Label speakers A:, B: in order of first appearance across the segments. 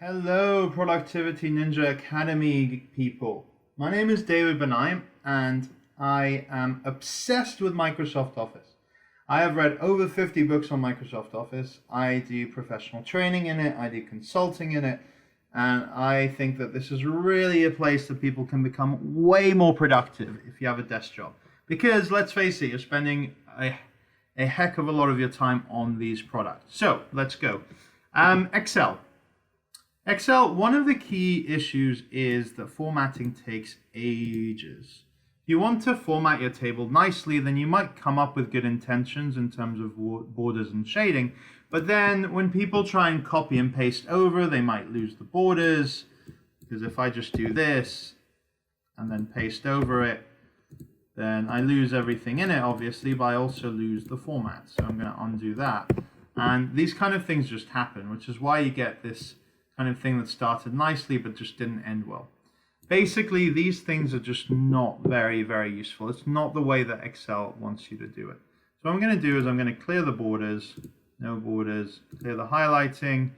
A: Hello, Productivity Ninja Academy people. My name is David Benaim, and I am obsessed with Microsoft Office. I have read over 50 books on Microsoft Office. I do professional training in it, I do consulting in it, and I think that this is really a place that people can become way more productive if you have a desk job. Because let's face it, you're spending a heck of a lot of your time on these products. So let's go. Excel. Excel, one of the key issues is that formatting takes ages. If you want to format your table nicely, then you might come up with good intentions in terms of borders and shading, but then when people try and copy and paste over, they might lose the borders, because if I just do this and then paste over it, then I lose everything in it, obviously, but I also lose the format. So I'm going to undo that. And these kind of things just happen, which is why you get this kind of thing that started nicely but just didn't end well. Basically, these things are just not very, very useful. It's not the way that Excel wants you to do it. So what I'm going to do is I'm going to clear the borders, no borders, clear the highlighting,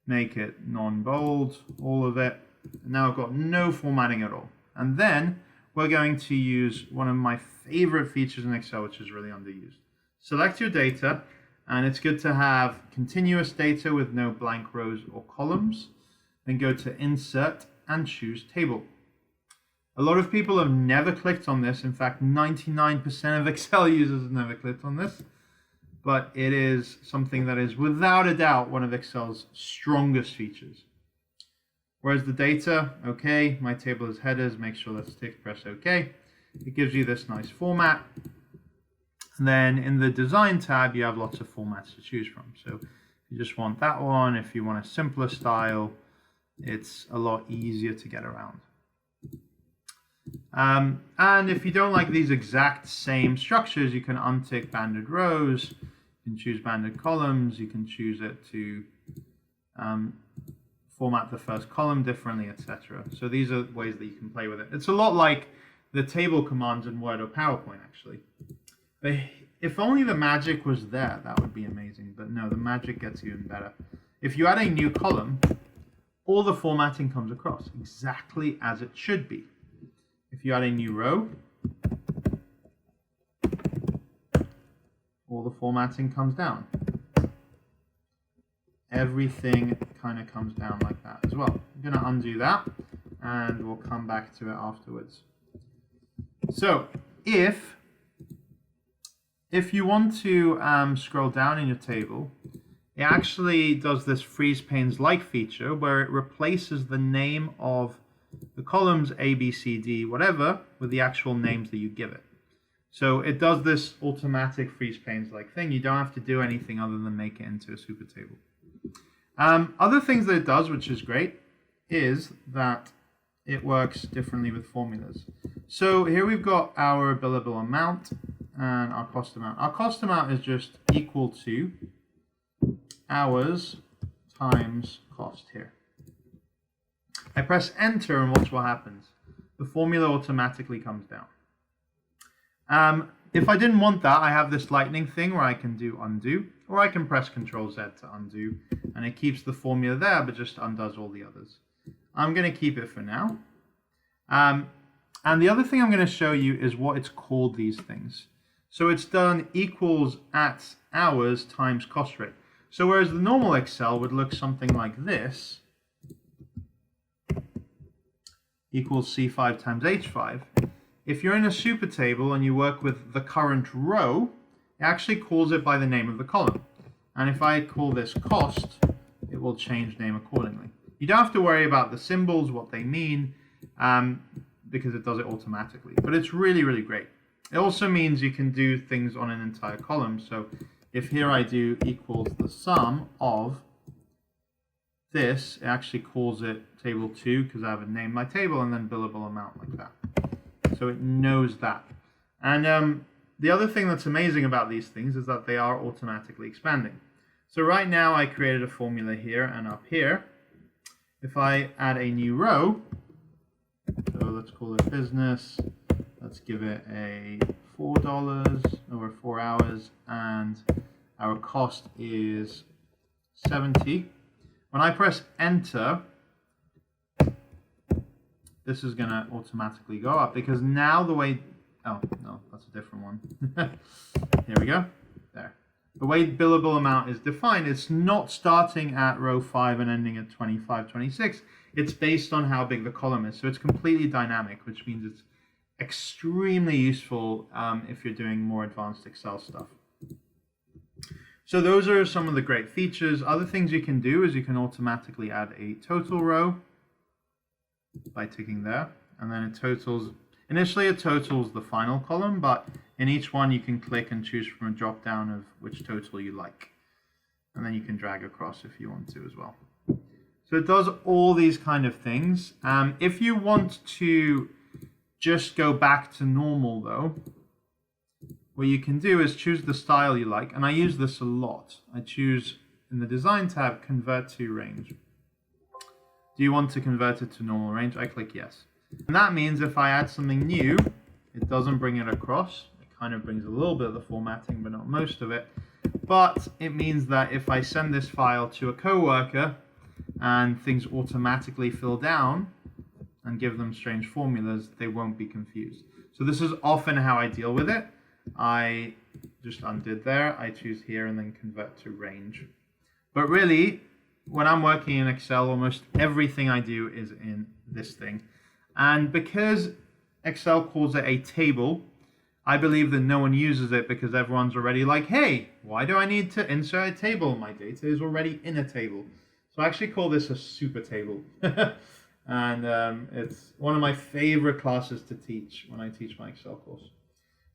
A: make it non-bold, all of it. And now I've got no formatting at all. And then we're going to use one of my favorite features in Excel, which is really underused. Select your data. And it's good to have continuous data with no blank rows or columns. Then go to Insert and choose Table. A lot of people have never clicked on this. In fact, 99% of Excel users have never clicked on this. But it is something that is without a doubt one of Excel's strongest features. Whereas the data, okay, my table has headers, make sure that's ticked, press OK. It gives you this nice format. And then in the Design tab, you have lots of formats to choose from. So if you just want that one, if you want a simpler style, it's a lot easier to get around. And if you don't like these exact same structures, you can untick banded rows, you can choose banded columns, you can choose it to format the first column differently, etc. So these are ways that you can play with it. It's a lot like the table commands in Word or PowerPoint, actually. But if only the magic was there, that would be amazing. But no, the magic gets even better. If you add a new column, all the formatting comes across exactly as it should be. If you add a new row, all the formatting comes down. Everything kind of comes down like that as well. I'm going to undo that, and we'll come back to it afterwards. So if you want to scroll down in your table, it actually does this freeze panes-like feature where it replaces the name of the columns A, B, C, D, whatever, with the actual names that you give it. So it does this automatic freeze panes-like thing. You don't have to do anything other than make it into a super table. Other things that it does, which is great, is that it works differently with formulas. So here we've got our billable amount and our cost amount. Our cost amount is just equal to hours times cost here. I press enter and watch what happens. The formula automatically comes down. If I didn't want that, I have this lightning thing where I can do undo, or I can press Ctrl Z to undo, and it keeps the formula there but just undoes all the others. I'm going to keep it for now. And the other thing I'm going to show you is what it's called these things. So it's done equals at hours times cost rate. So whereas the normal Excel would look something like this, equals C5 times H5, if you're in a super table and you work with the current row, it actually calls it by the name of the column. And if I call this cost, it will change name accordingly. You don't have to worry about the symbols, what they mean, because it does it automatically. But it's really, really great. It also means you can do things on an entire column. So if here I do equals the sum of this, it actually calls it table 2 because I haven't named my table, and then billable amount like that. So it knows that. And the other thing that's amazing about these things is that they are automatically expanding. So right now I created a formula here and up here. If I add a new row, so let's call it business, let's give it a $4 over 4 hours, and our cost is 70. When I press enter, this is going to automatically go up because now the way, oh no, that's a different one. Here we go, there. The way billable amount is defined, it's not starting at row 5 and ending at 25, 26. It's based on how big the column is. So it's completely dynamic, which means it's extremely useful if you're doing more advanced Excel stuff. So those are some of the great features. Other things you can do is you can automatically add a total row by ticking there, and then it totals. Initially it totals the final column, but in each one you can click and choose from a drop down of which total you like, and then you can drag across if you want to as well. So it does all these kind of things. If you want to just go back to normal though, what you can do is choose the style you like, and I use this a lot. I choose in the design tab, convert to range. Do you want to convert it to normal range? I click yes. And that means if I add something new, it doesn't bring it across. It kind of brings a little bit of the formatting, but not most of it. But it means that if I send this file to a coworker and things automatically fill down and give them strange formulas, they won't be confused. So this is often how I deal with it. I just undid there. I choose here and then convert to range. But really, when I'm working in Excel, almost everything I do is in this thing. And because Excel calls it a table, I believe that no one uses it because everyone's already like, hey, why do I need to insert a table? My data is already in a table. So I actually call this a super table. And it's one of my favorite classes to teach when I teach my Excel course.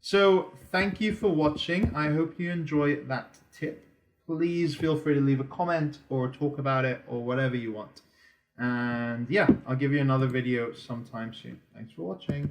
A: So thank you for watching. I hope you enjoy that tip. Please feel free to leave a comment or talk about it or whatever you want. And yeah, I'll give you another video sometime soon. Thanks for watching.